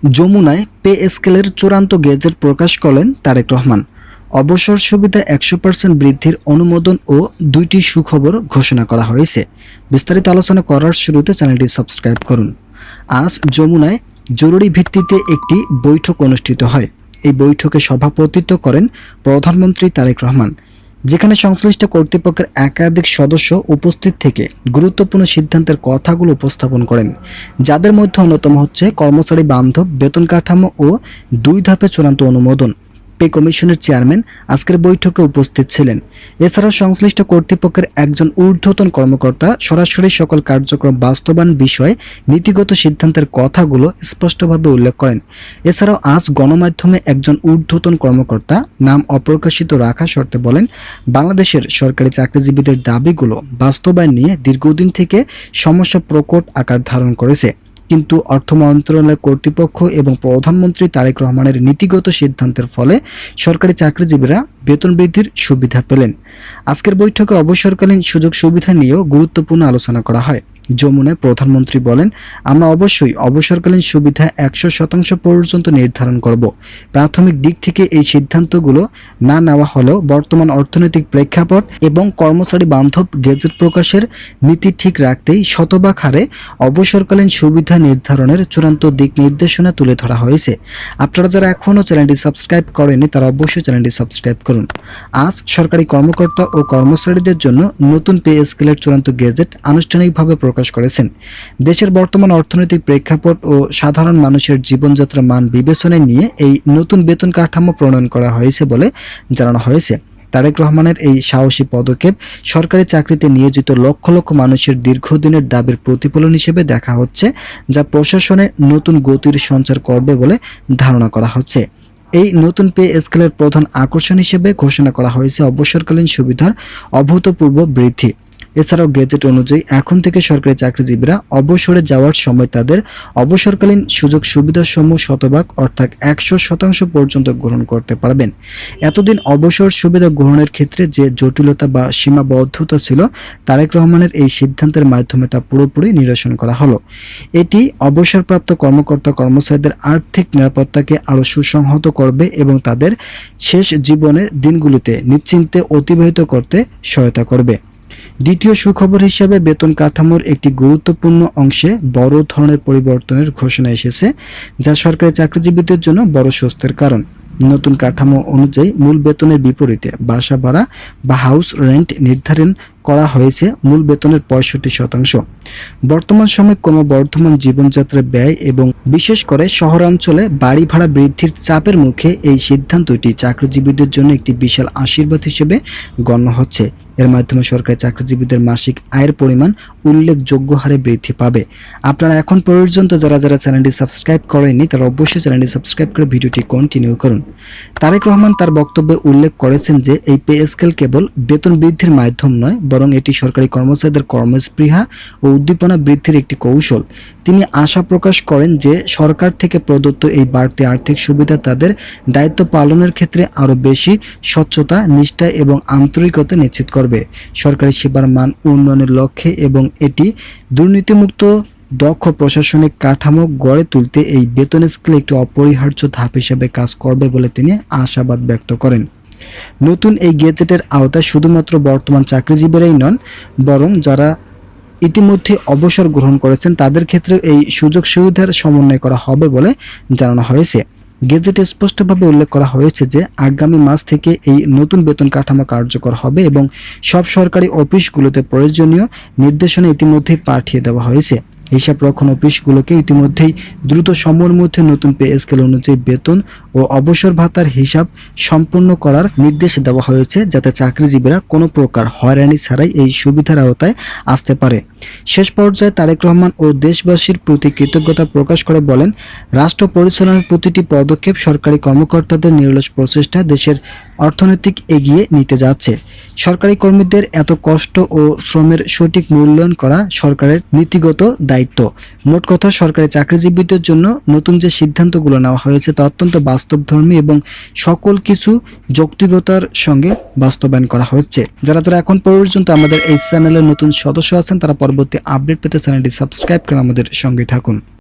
যমুনায় পে স্কেলের চূড়ান্ত গেজেট প্রকাশ করলেন তারেক রহমান। অবসর সুবিধা 100% বৃদ্ধির অনুমোদন ও 2টি সুখবর ঘোষণা করা হয়েছে। বিস্তারিত আলোচনা করার শুরুতে চ্যানেলটি সাবস্ক্রাইব করুন। আজ যমুনায় জরুরি ভিত্তিতে একটি বৈঠক অনুষ্ঠিত হয়। এই বৈঠকে সভাপতিত্ব করেন প্রধানমন্ত্রী তারেক রহমান, যেখানে সংশ্লিষ্ট কর্তৃপক্ষের একাধিক সদস্য উপস্থিত থেকে গুরুত্বপূর্ণ সিদ্ধান্তের কথাগুলো উপস্থাপন করেন, যাদের মধ্যে অন্যতম হচ্ছে কর্মচারী বান্ধব বেতন কাঠামো ও 2 ধাপে চূড়ান্ত অনুমোদন। পে কমিশনের চেয়ারম্যান আজকের বৈঠকে উপস্থিত ছিলেন। এছাড়াও সংশ্লিষ্ট কর্তৃপক্ষের একজন ঊর্ধ্বতন কর্মকর্তা সরাসরি সকল কার্যক্রম বাস্তবায়ন বিষয়ে নীতিগত সিদ্ধান্তের কথাগুলো স্পষ্টভাবে উল্লেখ করেন। এছাড়াও আজ গণমাধ্যমে একজন ঊর্ধ্বতন কর্মকর্তা নাম অপ্রকাশিত রাখা শর্তে বলেন, বাংলাদেশের সরকারি চাকরিজীবীদের দাবিগুলো বাস্তবায়ন নিয়ে দীর্ঘদিন থেকে সমস্যা প্রকট আকার ধারণ করেছে, কিন্তু অর্থ মন্ত্রণালয় কর্তৃপক্ষ এবং প্রধানমন্ত্রী তারেক রহমানের নীতিগত সিদ্ধান্তের ফলে সরকারি চাকরিজীবীরা বেতন বৃদ্ধির সুবিধা পেলেন। আজকের বৈঠকে অবসরকালীন সুযোগ সুবিধা নিয়েও গুরুত্বপূর্ণ আলোচনা করা হয়। যমুনায় প্রধানমন্ত্রী বলেন, আমরা অবশ্যই অবসরকালীন সুবিধা 100% পর্যন্ত নির্ধারণ করব। প্রাথমিক দিক থেকে এই সিদ্ধান্তগুলো না নেওয়া হলেও বর্তমান অর্থনৈতিক প্রেক্ষাপট এবং কর্মচারী বান্ধব গেজেট প্রকাশের নীতি ঠিক রাখতেই শতভাগ হারে অবসরকালীন সুবিধা নির্ধারণের চূড়ান্ত দিক নির্দেশনা তুলে ধরা হয়েছে। আপনারা যারা এখনও চ্যানেলটি সাবস্ক্রাইব করেননি তারা অবশ্যই চ্যানেলটি সাবস্ক্রাইব করুন। আজ সরকারি কর্মকর্তা ও কর্মচারীদের জন্য নতুন পে স্কেলের চূড়ান্ত গেজেট আনুষ্ঠানিকভাবে প্রকাশ করেছেন। দেশের বর্তমান অর্থনৈতিক প্রেক্ষাপট ও সাধারণ মানুষের জীবনযাত্রার মান বিবেচনায় নিয়ে এই নতুন বেতন কাঠামো প্রণয়ন করা হয়েছে বলে জানানো হয়েছে। তারেক রহমানের এই সাহসী পদক্ষেপ সরকারি চাকরিতে নিয়োজিত লক্ষ লক্ষ মানুষের দীর্ঘদিনের দাবির প্রতিফলন হিসেবে দেখা হচ্ছে, যা প্রশাসনে নতুন গতির সঞ্চার করবে বলে ধারণা করা হচ্ছে। এই নতুন পে স্কেলের প্রধান আকর্ষণ হিসেবে ঘোষণা করা হয়েছে অবসরকালীন সুবিধার অভূতপূর্ব বৃদ্ধি। এছাড়াও গেজেট অনুযায়ী এখন থেকে সরকারি চাকরিজীবীরা অবসরে যাওয়ার সময় তাদের অবসরকালীন সুযোগ সুবিধাসমূহ শতভাগ অর্থাৎ 100% পর্যন্ত গ্রহণ করতে পারবেন। এতদিন অবসর সুবিধা গ্রহণের ক্ষেত্রে যে জটিলতা বা সীমাবদ্ধতা ছিল, তারেক রহমানের এই সিদ্ধান্তের মাধ্যমে তা পুরোপুরি নিরসন করা হলো। এটি অবসরপ্রাপ্ত কর্মকর্তা কর্মচারীদের আর্থিক নিরাপত্তাকে আরও সুসংহত করবে এবং তাদের শেষ জীবনের দিনগুলিতে নিশ্চিন্তে অতিবাহিত করতে সহায়তা করবে। দ্বিতীয় সুখবর হিসেবে বেতন কাঠামোর একটি গুরুত্বপূর্ণ অংশে বড় ধরনের পরিবর্তনের ঘোষণা এসেছে, যা সরকারি চাকরিজীবীদের জন্য বড় স্বস্তির কারণ। নতুন কাঠামো অনুযায়ী মূল বেতনের বিপরীতে বাসা ভাড়া বা হাউস রেন্ট নির্ধারণ করা হয়েছে মূল বেতনের 65%। বর্তমান সময়ে ক্রমবর্ধমান জীবনযাত্রার ব্যয় এবং বিশেষ করে শহরাঞ্চলে বাড়ি ভাড়া বৃদ্ধির চাপের মুখে এই সিদ্ধান্তটি চাকরিজীবীদের জন্য একটি বিশাল আশীর্বাদ হিসেবে গণ্য হচ্ছে। এর মাধ্যমে সরকারি চাকরিজীবীদের মাসিক আয়ের পরিমাণ উল্লেখযোগ্য হারে বৃদ্ধি পাবে। আপনারা এখন পর্যন্ত যারা চ্যানেলটি সাবস্ক্রাইব করেননি তারা অবশ্যই চ্যানেলটি সাবস্ক্রাইব করে ভিডিওটি কন্টিনিউ করুন। তারেক রহমান তার বক্তব্যে উল্লেখ করেছেন যে এই পে স্কেল কেবল বেতন বৃদ্ধির মাধ্যম নয়, বরং এটি সরকারি কর্মচারীদের কর্মস্পৃহা ও উদ্দীপনা বৃদ্ধির একটি কৌশল। তিনি আশা প্রকাশ করেন যে সরকার থেকে প্রদত্ত এই বাড়তি আর্থিক সুবিধা তাদের দায়িত্ব পালনের ক্ষেত্রে আরও বেশি স্বচ্ছতা, নিষ্ঠা এবং আন্তরিকতা নিশ্চিত করবে। সরকারি সেবার মান উন্নয়নের লক্ষ্যে এবং এটি দুর্নীতিমুক্ত দক্ষ প্রশাসনিক কাঠামো গড়ে তুলতে এই বেতন স্কেল একটি অপরিহার্য ধাপ হিসেবে কাজ করবে বলে তিনি আশাবাদ ব্যক্ত করেন। নতুন এই গেজেটের আওতায় শুধুমাত্র বর্তমান চাকরিজীবীরাই নন, বরং যারা ইতিমধ্যে অবসর গ্রহণ করেছেন তাদের ক্ষেত্রে এই সুযোগ সুবিধার সমন্বয় করা হবে বলে জানানো হয়েছে। গেজেটে স্পষ্টভাবে উল্লেখ করা হয়েছে যে আগামী মাস থেকে এই নতুন বেতন কাঠামো কার্যকর হবে এবং সব সরকারি অফিসগুলোতে প্রয়োজনীয় নির্দেশনা ইতিমধ্যেই পাঠিয়ে দেওয়া হয়েছে। হিসাব রক্ষণ অফিসগুলোকে ইতিমধ্যেই দ্রুত সময়ের মধ্যে নতুন পে স্কেল অনুযায়ী বেতন ও অবসর ভাতার হিসাব সম্পন্ন করার নির্দেশ দেওয়া হয়েছে, যাতে চাকরিজীবীরা কোনো প্রকার হয়রানি ছাড়াই এই সুবিধার আওতায় আসতে পারে। শেষ পর্যায়ে তারেক রহমান ও দেশবাসীর প্রতি কৃতজ্ঞতা প্রকাশ করে বলেন, রাষ্ট্র পরিচালনার প্রতিটি পদক্ষেপ সরকারি কর্মকর্তাদের নিরলস প্রচেষ্টা দেশের অর্থনৈতিক এগিয়ে নিতে যাচ্ছে। সরকারি কর্মীদের এত কষ্ট ও শ্রমের সঠিক মূল্যায়ন করা সরকারের নীতিগত দায়িত্ব। মোট কথা, সরকারি চাকরিজীবীদের জন্য নতুন যে সিদ্ধান্তগুলো নেওয়া হয়েছে তা অত্যন্ত বাস্তবধর্মী এবং সকল কিছু যৌক্তিকতার সঙ্গে বাস্তবায়ন করা হচ্ছে। যারা এখন পর্যন্ত আমাদের এই চ্যানেলের নতুন সদস্য আছেন তারা পরবর্তী আপডেট পেতে চ্যানেলটি সাবস্ক্রাইব করে আমাদের সঙ্গে থাকুন।